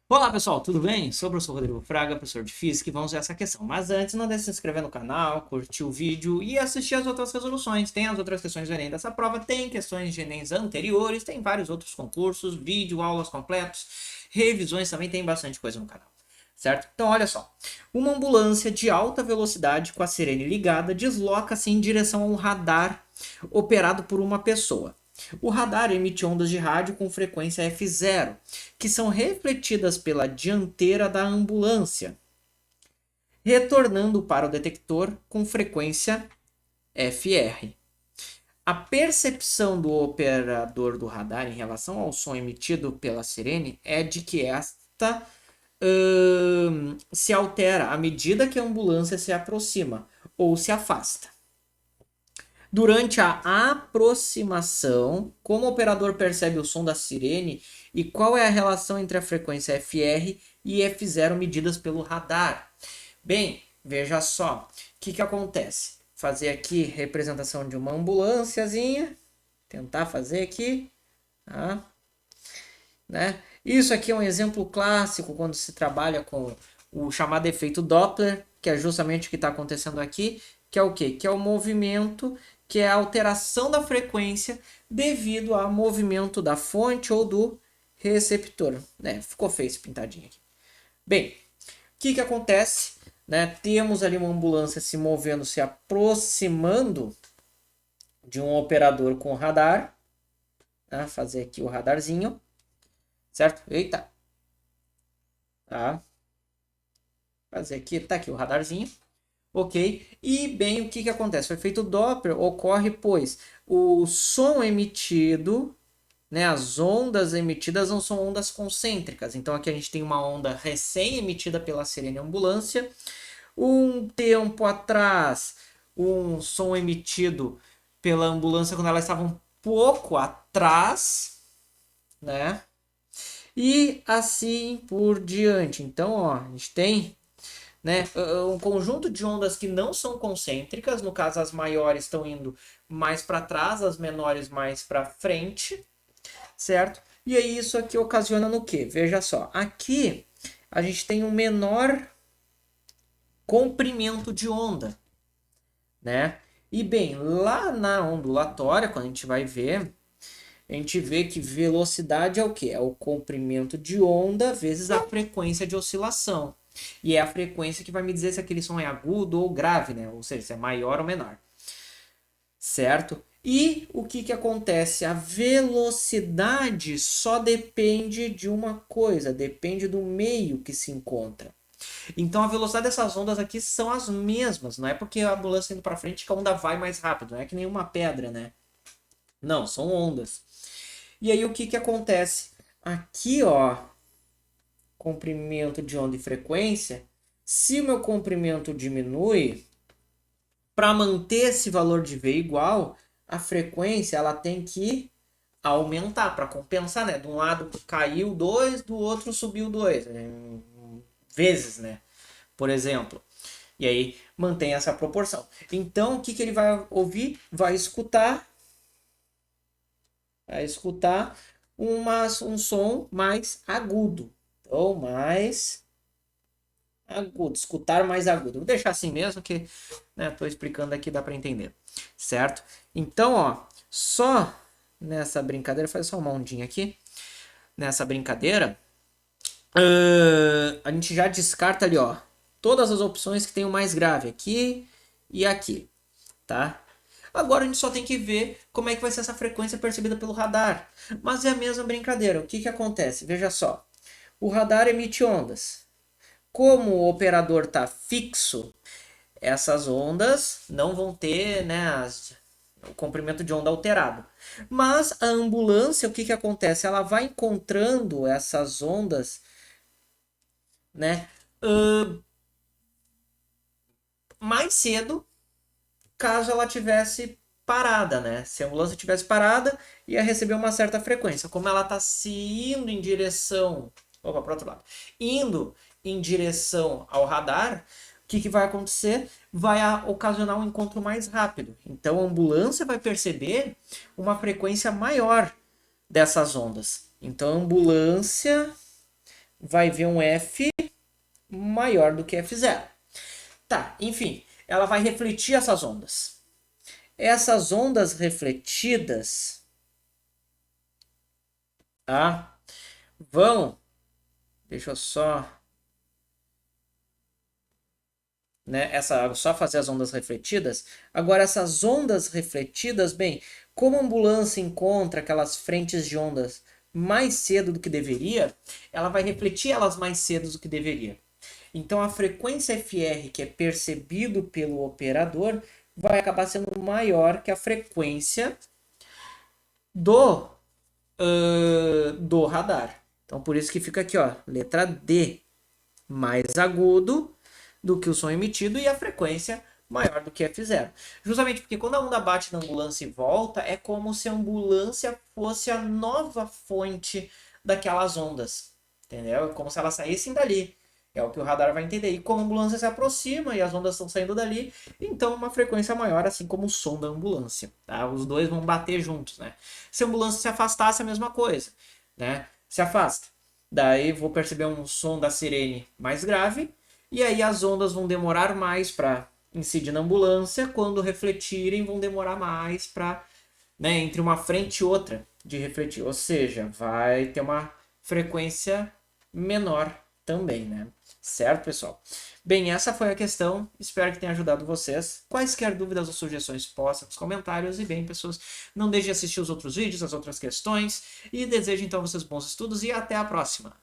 Olá pessoal, tudo bem? Sou o professor Rodrigo Fraga, professor de Física, e vamos ver essa questão. Mas antes, não deixe de se inscrever no canal, curtir o vídeo e assistir as outras resoluções. Tem as outras questões do Enem dessa prova, tem questões de Enems anteriores, tem vários outros concursos, vídeo, aulas completos, revisões, também tem bastante coisa no canal. Certo? Então, olha só. Uma ambulância de alta velocidade com a sirene ligada desloca-se em direção a um radar operado por uma pessoa. O radar emite ondas de rádio com frequência F0, que são refletidas pela dianteira da ambulância, retornando para o detector com frequência FR. A percepção do operador do radar em relação ao som emitido pela sirene é de que esta se altera à medida que a ambulância se aproxima ou se afasta. Durante a aproximação, como o operador percebe o som da sirene e qual é a relação entre a frequência FR e F0 medidas pelo radar? Bem, veja só, o que acontece? Fazer aqui representação de uma ambulânciazinha, tentar fazer aqui, tá? Né? Isso aqui é um exemplo clássico quando se trabalha com o chamado efeito Doppler, que é justamente o que está acontecendo aqui, que é o quê? Que é o movimento, que é a alteração da frequência devido ao movimento da fonte ou do receptor. Né? Ficou feio esse pintadinho aqui. Bem, o que acontece? Né? Temos ali uma ambulância se movendo, se aproximando de um operador com radar. Tá? Fazer aqui o radarzinho. Certo? Eita! Tá? Fazer aqui, tá aqui o radarzinho. Ok? E bem, o que acontece? O efeito Doppler ocorre, pois o som emitido, né, as ondas emitidas não são ondas concêntricas. Então aqui a gente tem uma onda recém-emitida pela sirene ambulância. Um tempo atrás, um som emitido pela ambulância quando ela estava um pouco atrás, né? E assim por diante. Então, ó, a gente tem, né, um conjunto de ondas que não são concêntricas, no caso as maiores estão indo mais para trás, as menores mais para frente, certo? E aí isso aqui ocasiona no quê? Veja só, aqui a gente tem um menor comprimento de onda, né? E bem, lá na ondulatória, quando a gente vai ver, a gente vê que velocidade é o quê? É o comprimento de onda vezes a frequência de oscilação. E é a frequência que vai me dizer se aquele som é agudo ou grave, né? Ou seja, se é maior ou menor. Certo? E o que acontece? A velocidade só depende de uma coisa, depende do meio que se encontra. Então a velocidade dessas ondas aqui são as mesmas, não é porque a ambulância indo para frente que a onda vai mais rápido, não é que nem uma pedra, né? Não, são ondas. E aí o que acontece? Aqui, ó, comprimento de onda e frequência, se o meu comprimento diminui, para manter esse valor de V igual, a frequência ela tem que aumentar para compensar, né? De um lado caiu 2, do outro subiu 2, né? Vezes, né? Por exemplo. E aí mantém essa proporção. Então, o que ele vai ouvir? Vai escutar um som mais agudo. Então, mais agudo, escutar mais agudo. Vou deixar assim mesmo que, né, tô explicando aqui, dá para entender, certo? Então, ó, só nessa brincadeira, faz só uma ondinha aqui, nessa brincadeira, a gente já descarta ali, ó, todas as opções que tem o mais grave aqui e aqui, tá? Agora a gente só tem que ver como é que vai ser essa frequência percebida pelo radar. Mas é a mesma brincadeira. O que acontece? Veja só. O radar emite ondas. Como o operador está fixo, essas ondas não vão ter, né, o comprimento de onda alterado. Mas a ambulância, o que acontece? Ela vai encontrando essas ondas, né, mais cedo, caso ela tivesse parada, né? Se a ambulância tivesse parada, ia receber uma certa frequência. Como ela está se indo em direção, opa, para outro lado, indo em direção ao radar, o que vai acontecer? Vai ocasionar um encontro mais rápido. Então a ambulância vai perceber uma frequência maior dessas ondas. Então a ambulância vai ver um F maior do que F0. Tá, enfim, ela vai refletir essas ondas. Essas ondas refletidas, tá? Vão, deixa eu só, né, só fazer as ondas refletidas. Agora, essas ondas refletidas, bem, como a ambulância encontra aquelas frentes de ondas mais cedo do que deveria, ela vai refletir elas mais cedo do que deveria. Então, a frequência FR, que é percebido pelo operador, vai acabar sendo maior que a frequência do radar. Então, por isso que fica aqui, ó, letra D, mais agudo do que o som emitido e a frequência maior do que F0. Justamente porque quando a onda bate na ambulância e volta, é como se a ambulância fosse a nova fonte daquelas ondas, entendeu? É como se elas saíssem dali. É o que o radar vai entender. E como a ambulância se aproxima e as ondas estão saindo dali, então uma frequência maior, assim como o som da ambulância. Tá? Os dois vão bater juntos, né? Se a ambulância se afastasse, a mesma coisa, né? Se afasta. Daí vou perceber um som da sirene mais grave, e aí as ondas vão demorar mais para incidir na ambulância, quando refletirem vão demorar mais para, né, entre uma frente e outra de refletir. Ou seja, vai ter uma frequência menor também, né? Certo, pessoal? Bem, essa foi a questão. Espero que tenha ajudado vocês. Quaisquer dúvidas ou sugestões, posta nos comentários. E bem, pessoas, não deixem de assistir os outros vídeos, as outras questões. E desejo então a vocês bons estudos e até a próxima.